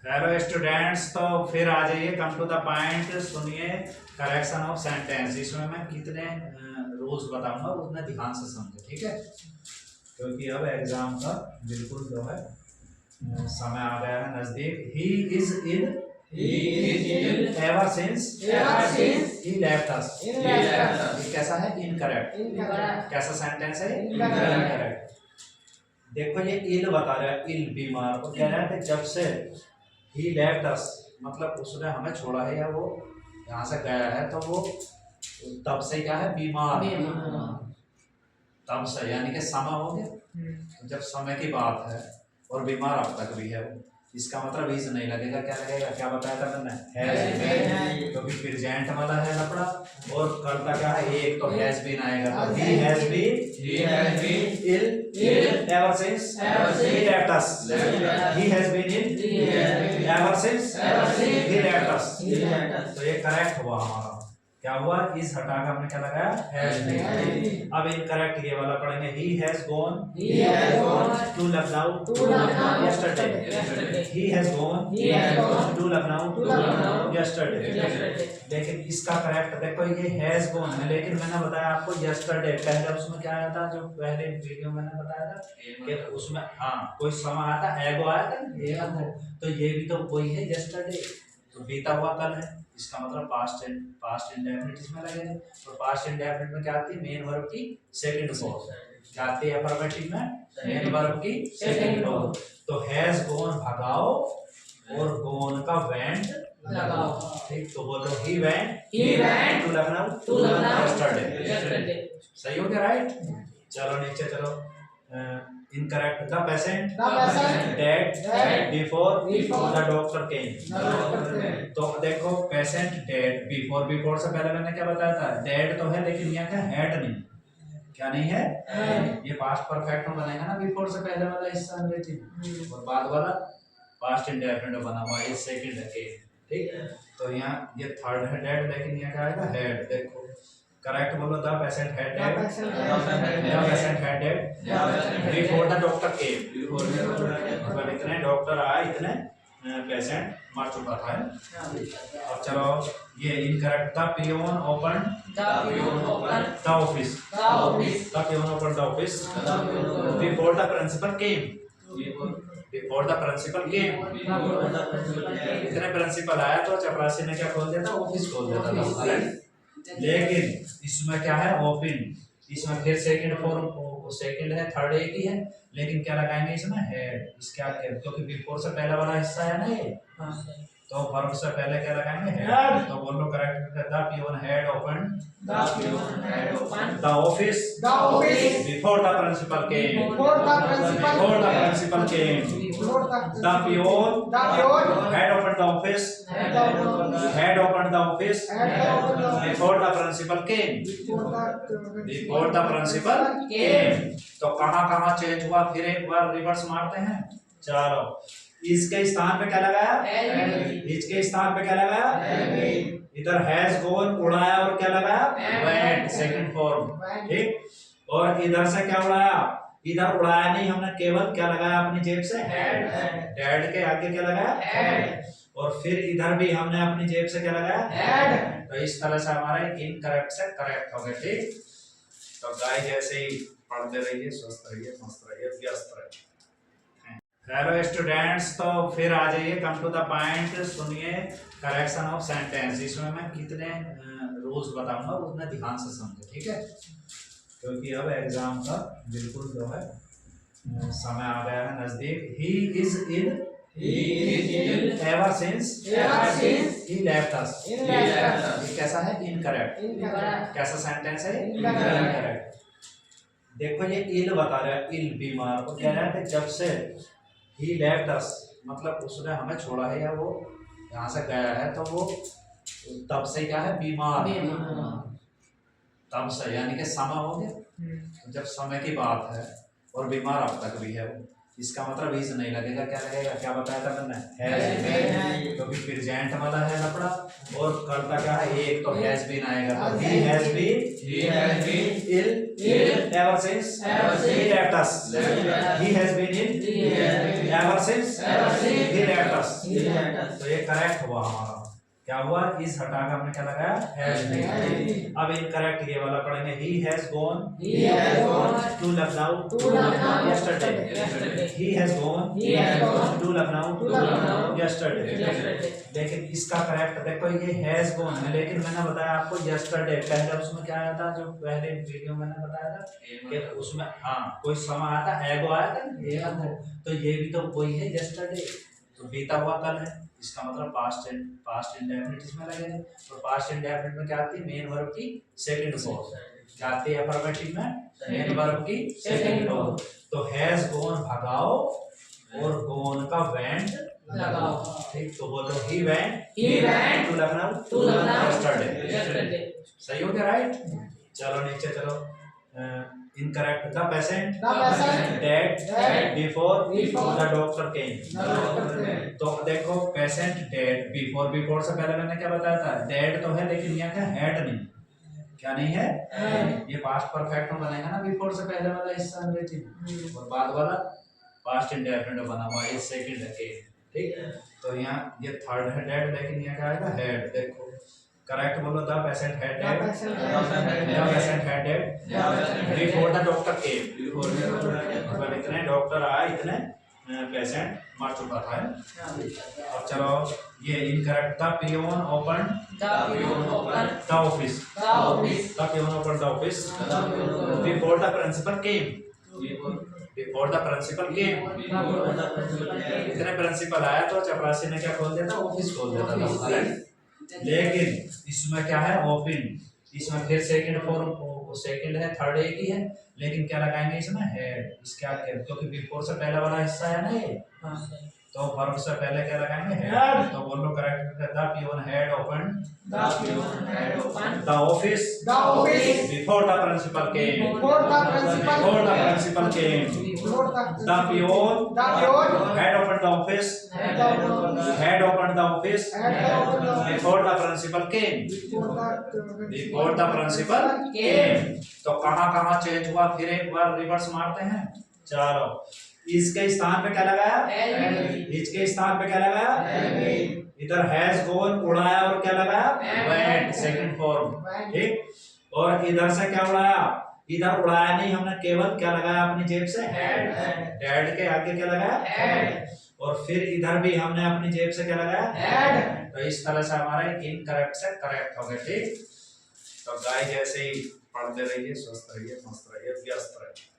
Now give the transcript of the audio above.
Hello students, तो फिर आ जाइए, कम टू द पॉइंट। सुनिए करेक्शन ऑफ सेंटेंस। इसमें मैं कितने रूल्स बताऊंगा उतना ध्यान से समझे, ठीक है? क्योंकि अब एग्जाम का बिल्कुल जो है समय आ गया है नजदीक। He is in ever since he left अस। ये कैसा है? इनकरेक्ट। कैसा सेंटेंस है? इनकरेक्ट। देखो ये इल बता रहा है, इल बीमार को कह रहा है कि जब से ही लेफ्ट अस मतलब उसने हमें छोड़ा है या वो यहाँ से गया है, तो वो तब से क्या है? बीमार। तब से यानी कि समय हो गया, जब समय की बात है और बीमार अब तक भी है वो। इसका मतलब इज नहीं लगेगा, क्या लगेगा? क्या बताया था मैंने? हैज। क्योंकि प्रेजेंट वाला है लफड़ा, और कल का क्या है? एक तो हैज बीन आएगा, तो he has been ill ever since he left us. He has been ill ever since he left us. तो ये करेक्ट हुआ हमारा। क्या हुआ? इस हटा के हमने क्या लगाया? हैज। अब इनकरेक्ट ये वाला पढ़ेंगे। He has gone to Lucknow yesterday. He has gone to Lucknow yesterday. लेकिन इसका करेक्ट देखो, ये हैज गॉन है, लेकिन मैंने बताया आपको यस्टरडे। पहले उसमें क्या आया था? जो पहले वीडियो मैंने बताया था कि उसमें कोई समय आया था, एगो आया था, तो ये भी तो वही है, यस्टरडे। तो बीता हुआ कल है, इसका मतलब पास्ट इंडेफिनिट इसमें लगेगा। तो पास्ट इंडेफिनिट में क्या आती है? मेन वर्ब की सेकंड फॉर्म। क्या आती है अफर्मेटिव में? मेन वर्ब की सेकंड फॉर्म। तो हैज गॉन भगाओ और गॉन का वेंट लगाओ। ठीक, तो बोलो he went to Lucknow yesterday. सही हो गया? राइट। चलो नीचे चलो। Incorrect. The patient dead before the doctor came. तो देखो पेशेंट डेड बिफोर से पहले मैंने क्या बताया था? डेड तो है, लेकिन यहाँ क्या? हैड नहीं। क्या नहीं है? ये पास्ट परफेक्ट में बनेगा ना, बिफोर से पहले वाला हिस्सा अंग्रेजी, और बाद वाला पास्ट इंडेफिनिट बना हुआ है, सेकंड है केम। ठीक है, तो यहाँ ये थर्ड है डेड, लेकिन यहाँ क्या आएगा? हैड। देखो करेक्ट बोलो। The patient had dead before the doctor केम। मतलब इतने डॉक्टर आए, इतने पेशेंट मर चुका था। अब चलो ये incorrect. The peon open the office. The peon open the office before the principal came. Before the principal came. इतने प्रिंसिपल आया तो चपरासी ने क्या खोल दिया था? ऑफिस खोल दिया था। लेकिन इसमें क्या है? ओपन। इसमें फिर सेकंड फॉर्म, सेकंड है, थर्ड एक ही है, लेकिन क्या लगाएंगे इसमें? हैड। इसके आगे, क्योंकि बिफोर से पहला वाला हिस्सा है ना ये, तो वर्ब से पहले क्या लगाएंगे? हैड। तो बोलो correct. The peon had open the office before the principal came. The peon had open the office before the principal came. तो कहाँ चेंज हुआ? फिर एक बार रिवर्स मारते हैं। चलो, इसके स्थान पे क्या लगाया? इसके स्थान पे क्या लगाया? इधर हैज गॉन उड़ाया और क्या लगाया? Went, second form. ठीक, और इधर से क्या उड़ाया? इधर उड़ाया नहीं हमने, केवल क्या लगाया अपनी जेब से? हैड। डैड के आगे क्या लगाया? हैड। और फिर इधर भी हमने अपनी जेब से क्या लगाया? हैड। तो इस तरह से हमारे इनकरेक्ट से करेक्ट हो गए। ठीक, तो गाय जैसे ही पढ़ते रहिए, स्वस्थ रहिए, मस्त रहिए, व्यस्त रहिए। हेलो स्टूडेंट्स, तो फिर आ जाइए, कम टू द पॉइंट। सुनिए करेक्शन ऑफ सेंटेंस। इसमें मैं कितने रूल्स बताऊंगा उतना ध्यान से समझे, ठीक है? क्योंकि अब एग्जाम का बिल्कुल जो है समय आ गया है नजदीक। He is in ever since he left अस। ये कैसा है? इनकरेक्ट। कैसा सेंटेंस है? इनकरेक्ट। देखो ये इल बता रहा है, इल बीमार को कह रहा है कि जब से ही लेफ्ट अस मतलब उसने हमें छोड़ा है या वो यहाँ से गया है, तो वो तब से क्या है? बीमार। तब से यानी कि समय हो गया, जब समय की बात है और बीमार अब तक भी है वो। इसका मतलब इज नहीं लगेगा, क्या लगेगा? क्या बताया था मैंने? हैज। क्योंकि प्रेजेंट वाला है लफड़ा, और करता क्या है, एक तो हैज बीन आएगा, तो he has been ill ever since he left us, he has been ill ever since he left us। तो ये करेक्ट हुआ हमारा, क्या हुआ, इस हटा के हमने क्या लगाया, हैज बीन। अब इनकरेक्ट ये वाला पढ़ेंगे, he has gone to Lucknow yesterday, he has gone to Lucknow yesterday। लेकिन इसका करेक्ट देखो, ये हैज गॉन है, लेकिन मैंने बताया आपको yesterday, पहले उसमें क्या आया था, जो पहले वीडियो मैंने बताया था कि उसमें हाँ कोई समय आया था, एगो आया था, एगो, तो ये भी तो वही है yesterday, तो बीता हुआ कल है, इसका मतलब पास्ट इंडेफिनिट इसमें लगेगा। और पास्ट इंडेफिनिट में क्या आती है, मेन वर्ब की सेकंड फॉर्म, क्या आती है अफर्मेटिव में, मेन वर्ब की सेकंड फॉर्म। तो हैज गॉन भगाओ, और गॉन का वेंट लगाओ, ठीक, तो बोलो he went to Lucknow yesterday. सही हो गया, राइट। चलो नीचे चलो, incorrect, the patient dead before the doctor came. तो देखो पेशेंट डेड, बिफोर से पहले मैंने क्या बताया था, डेड तो है लेकिन यहाँ क्या हैड नहीं, क्या नहीं है, ये पास्ट परफेक्ट में बनेगा ना, बिफोर से पहले वाला हिस्सा अंग्रेजी, और बाद वाला पास्ट इंडेफिनिट बना हुआ, ये सेकंड है के, ठीक। तो यहाँ ये थर्ड है डेड, लेकिन यहाँ क्या आएगा, हैड। देखो करेक्ट बोलो, the patient had dead, the patient had dead before the doctor केम। इतने डॉक्टर आया, इतने पेशेंट मर चुका था। अब चलो ये incorrect, the peon open the office, the peon open the office before the principal came, before the principal came. इतने प्रिंसिपल आया तो चपरासी ने क्या खोल दिया था, ऑफिस खोल दिया था। लेकिन इसमें क्या है, ओपन, इसमें फिर सेकंड फॉर्म, सेकंड है, थर्ड एक ही है, लेकिन क्या लगाएंगे इसमें, हैड, इसके आगे, क्योंकि बिफोर से पहले वाला हिस्सा है ना ये, तो वर्ब से पहले क्या लगाएंगे, हैड। तो बोलो correct, the peon had open the office before the principal came, before the principal came, the peon had open the office, had open the office before the principal came, before the principal came. तो कहाँ change हुआ, फिर एक बार reverse मारते हैं। चलो इसके स्थान पे क्या लगाया, इसके स्थान पे क्या लगाया, इधर हैज गॉन उड़ाया, और क्या लगाया, वेंट, सेकंड फॉर्म, ठीक। और इधर से क्या उड़ाया, इधर उड़ाया नहीं हमने, केवल क्या लगाया अपनी जेब से, हैड, डेड के आगे क्या लगाया, हैड। और फिर इधर भी हमने अपनी जेब से क्या लगाया, हैड। तो इस तरह से हमारा इनकरेक्ट से करेक्ट हो गया, ठीक। तो गाइस ऐसे ही पढ़ते रहिए, स्वस्थ रहिए, मस्त रहिए, व्यस्त रहिए।